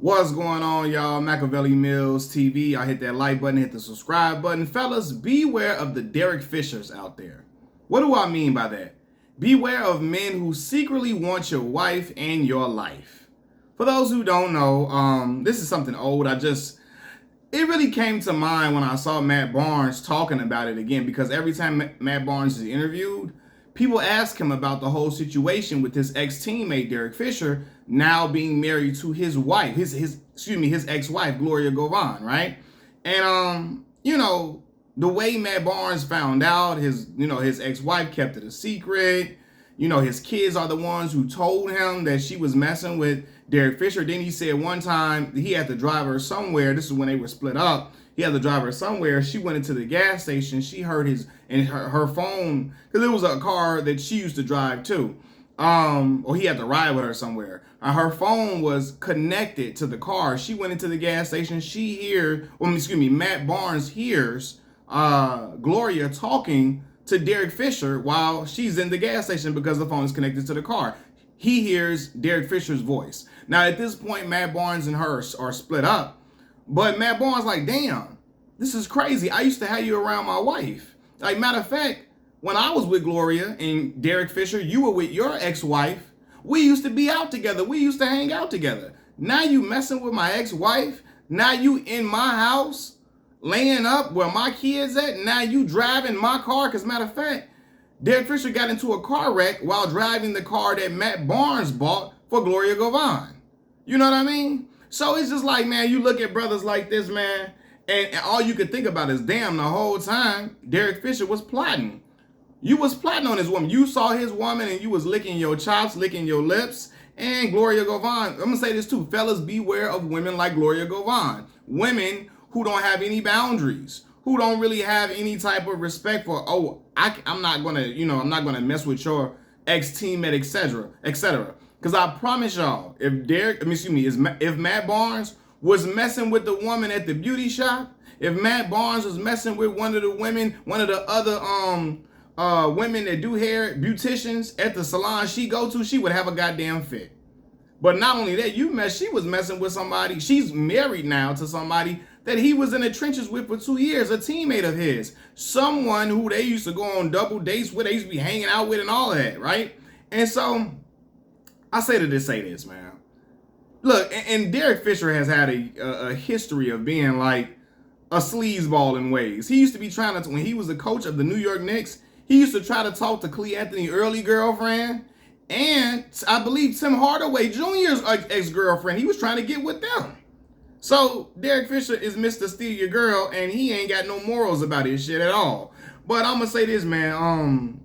What's going on, y'all? Machiavelli Mills TV. I hit that like button, hit the subscribe button. Fellas, beware of the Derek Fishers out there. What do I mean by that? Beware of men who secretly want your wife and your life. For those who don't know, this is something old. It really came to mind when I saw Matt Barnes talking about it again, because every time Matt Barnes is interviewed, people ask him about the whole situation with his ex-teammate Derek Fisher now being married to his wife, his ex-wife Gloria Govan, right? And the way Matt Barnes found out, his ex-wife kept it a secret. His kids are the ones who told him that she was messing with Derek Fisher. Then he said one time he had to drive her somewhere. This is when they were split up. He had to drive her somewhere. She went into the gas station. She heard her phone, because it was a car that she used to drive too. Or he had to ride with her somewhere. Her phone was connected to the car. She went into the gas station. Matt Barnes hears Gloria talking to Derek Fisher while she's in the gas station because the phone is connected to the car. He hears Derek Fisher's voice. Now, at this point, Matt Barnes and her are split up. But Matt Barnes like, damn, this is crazy. I used to have you around my wife. Like, matter of fact, when I was with Gloria and Derek Fisher, you were with your ex-wife. We used to be out together. We used to hang out together. Now you messing with my ex-wife. Now you in my house, laying up where my kids at. Now you driving my car. Because matter of fact, Derek Fisher got into a car wreck while driving the car that Matt Barnes bought for Gloria Govan. You know what I mean? So it's just like, man, you look at brothers like this, man, and all you could think about is, damn, the whole time Derek Fisher was plotting. You was plotting on his woman. You saw his woman and you was licking your chops, licking your lips. And Gloria Govan, I'm going to say this too. Fellas, beware of women like Gloria Govan. Women who don't have any boundaries, who don't really have any type of respect for, I'm not going to mess with your ex-teammate, etc. Because I promise y'all, if Matt Barnes was messing with the woman at the beauty shop, if Matt Barnes was messing with one of the other women that do hair, beauticians at the salon she go to, she would have a goddamn fit. But not only that, she was messing with somebody. She's married now to somebody that he was in the trenches with for 2 years, a teammate of his, someone who they used to go on double dates with, they used to be hanging out with and all of that, right? And so I say this, man. Look, and Derek Fisher has had a history of being like a sleazeball in ways. He used to be when he was the coach of the New York Knicks, he used to try to talk to Clee Anthony's early girlfriend, and I believe Tim Hardaway Jr.'s ex-girlfriend. He was trying to get with them. So Derek Fisher is Mr. Steal Your Girl, and he ain't got no morals about his shit at all. But I'm gonna say this, man.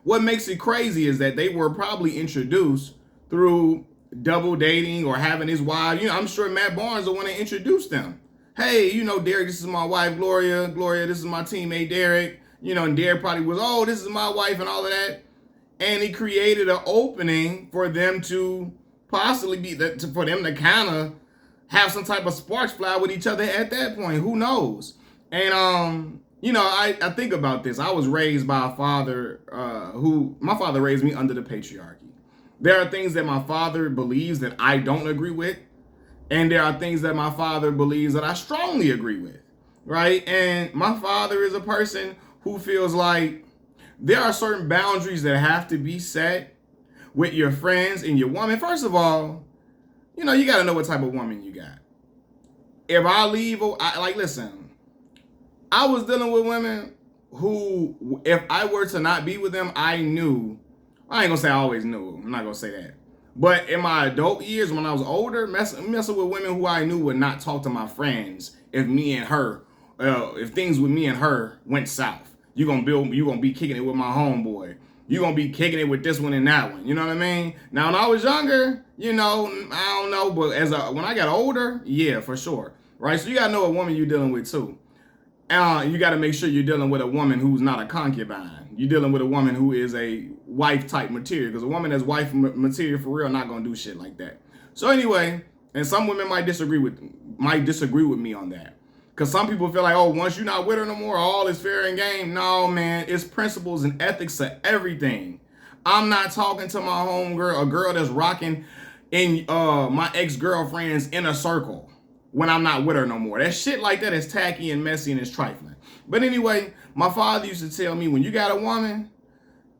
What makes it crazy is that they were probably introduced through double dating or having his wife. I'm sure Matt Barnes will want to introduce them. Hey, Derek, this is my wife, Gloria. Gloria, this is my teammate, Derek. And Derek probably was, this is my wife and all of that. And he created an opening for them to possibly for them to kind of have some type of sparks fly with each other at that point. Who knows? And, I think about this. I was raised by a father my father raised me under the patriarchy. There are things that my father believes that I don't agree with. And there are things that my father believes that I strongly agree with, right? And my father is a person who feels like there are certain boundaries that have to be set with your friends and your woman. First of all, you got to know what type of woman you got. If I leave, listen, I was dealing with women who, if I were to not be with them, I ain't going to say I always knew. I'm not going to say that. But in my adult years, when I was older, messing with women who I knew would not talk to my friends if things with me and her went south. You're gonna be kicking it with my homeboy. You're gonna be kicking it with this one and that one. You know what I mean? Now, when I was younger, I don't know, but when I got older, yeah, for sure. Right? So you gotta know what woman you're dealing with too. You gotta make sure you're dealing with a woman who's not a concubine. You're dealing with a woman who is a wife type material. Because a woman that's wife material for real not gonna do shit like that. So anyway, and some women might disagree with me on that. Because some people feel like, once you're not with her no more, all is fair and game. No, man, it's principles and ethics to everything. I'm not talking to my homegirl, a girl that's rocking in my ex-girlfriend's inner circle when I'm not with her no more. That shit like that is tacky and messy and it's trifling. But anyway, my father used to tell me, when you got a woman,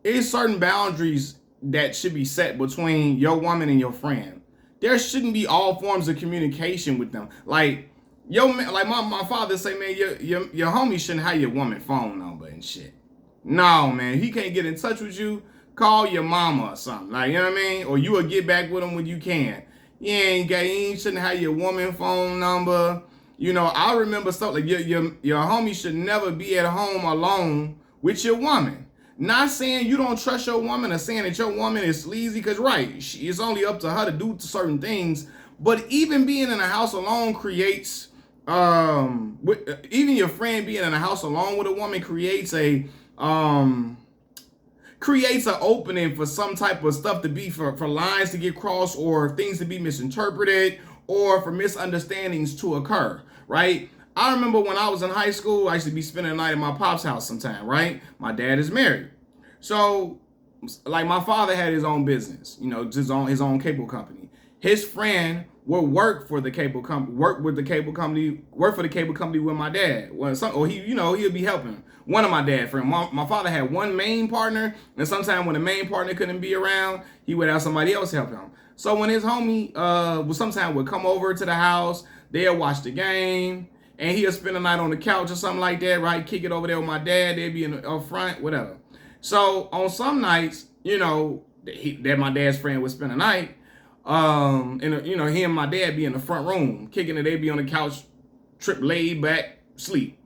there's certain boundaries that should be set between your woman and your friend. There shouldn't be all forms of communication with them. Like, like my father say, man, your homie shouldn't have your woman phone number and shit. No, man, he can't get in touch with you. Call your mama or something. Like, you know what I mean? Or you will get back with him when you can. You shouldn't have your woman phone number. You know, I remember stuff like your homie should never be at home alone with your woman. Not saying you don't trust your woman or saying that your woman is sleazy, because right, it's only up to her to do certain things. But even being in a house alone creates, even your friend being in a house alone with a woman creates an opening for some type of stuff to be, for lines to get crossed, or things to be misinterpreted, or for misunderstandings to occur, right? I remember when I was in high school, I used to be spending the night at my pop's house sometime, right? My dad is married. So, like, my father had his own business, you know, his own cable company. His friend would work for the cable company, work for the cable company with my dad. He'll be helping one of my dad's friends. My father had one main partner, and sometimes when the main partner couldn't be around, he would have somebody else help him. So when his homie would come over to the house, they'll watch the game, and he'll spend the night on the couch or something like that, right? Kick it over there with my dad. They'd be in the front, whatever. So on some nights, you know, that my dad's friend would spend the night, he and my dad be in the front room, kicking it. They'd be on the couch, laid back, sleep.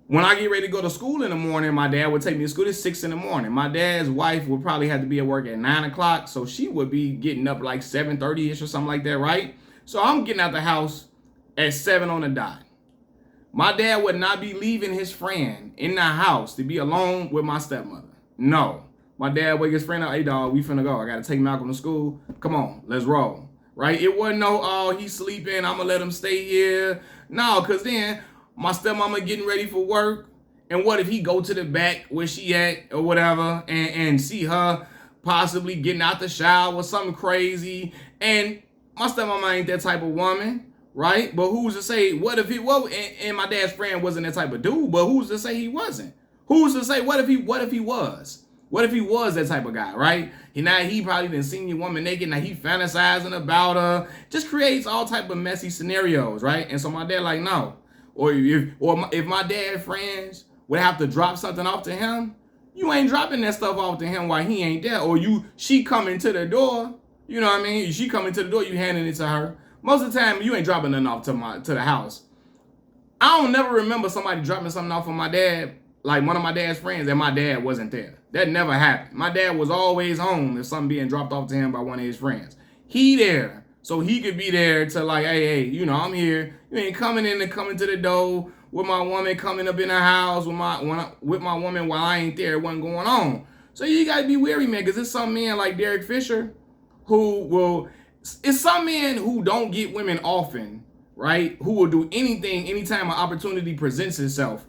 When I get ready to go to school in the morning, my dad would take me to school at 6 in the morning. My dad's wife would probably have to be at work at 9 o'clock, so she would be getting up like 7:30-ish or something like that, right? So I'm getting out the house at 7 on the dot. My dad would not be leaving his friend in the house to be alone with my stepmother. No. My dad wake his friend up, hey dog, we finna go. I gotta take Malcolm to school. Come on, let's roll. Right? It wasn't no, oh, he's sleeping, I'm gonna let him stay here. No, cause then my stepmama getting ready for work. And what if he go to the back where she at or whatever and see her possibly getting out the shower or something crazy. And my stepmama ain't that type of woman. Right? But who's to say, what if and my dad's friend wasn't that type of dude, but who's to say he wasn't? Who's to say, what if he was? What if he was that type of guy, right? He probably didn't see your woman naked, now he fantasizing about her. Just creates all type of messy scenarios, right? And so my dad like, no. Or if my dad's friends would have to drop something off to him, you ain't dropping that stuff off to him while he ain't there. Or she coming to the door, you know what I mean? She coming to the door, you handing it to her. Most of the time, you ain't dropping nothing off to the house. I don't never remember somebody dropping something off on my dad, like one of my dad's friends, and my dad wasn't there. That never happened. My dad was always home if something being dropped off to him by one of his friends. He there, so he could be there to like, hey, you know, I'm here. You ain't coming to the door with my woman, coming up in the house with my woman while I ain't there. It wasn't going on. So you gotta be wary, man, because it's some men like Derek Fisher who will. It's some men who don't get women often, right? Who will do anything anytime an opportunity presents itself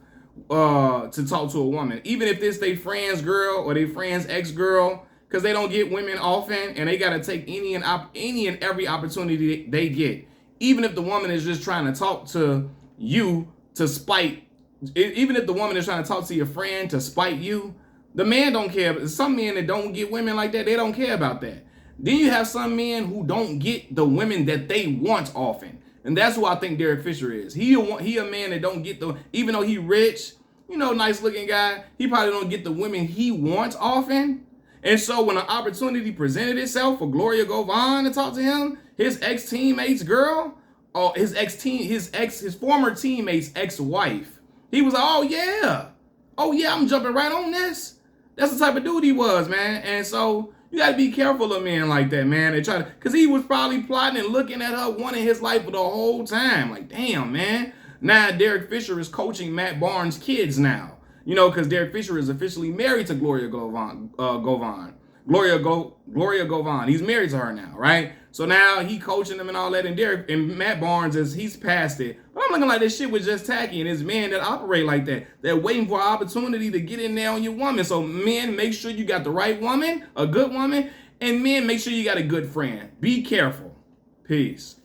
to talk to a woman. Even if it's their friend's girl or their friend's ex-girl, because they don't get women often and they got to take any and every opportunity they get. Even if the woman is just trying to talk to you to spite, even if the woman is trying to talk to your friend to spite you, the man don't care. Some men that don't get women like that, they don't care about that. Then you have some men who don't get the women that they want often. And that's who I think Derek Fisher is. He a man that don't get even though he rich, you know, nice looking guy, he probably don't get the women he wants often. And so when an opportunity presented itself for Gloria Govan to talk to him, his ex-teammate's girl, or his former teammate's ex-wife, he was like, oh yeah, I'm jumping right on this. That's the type of dude he was, man. And so you got to be careful of men like that, man. Because he was probably plotting and looking at her, wanting his life for the whole time. Like, damn, man. Now Derek Fisher is coaching Matt Barnes' kids now. You know, because Derek Fisher is officially married to Gloria Govan. Gloria Govan. He's married to her now, right? So now he coaching them and all that. And Matt Barnes he's past it. But I'm looking like this shit was just tacky. And it's men that operate like that. They're waiting for an opportunity to get in there on your woman. So men, make sure you got the right woman, a good woman. And men, make sure you got a good friend. Be careful. Peace.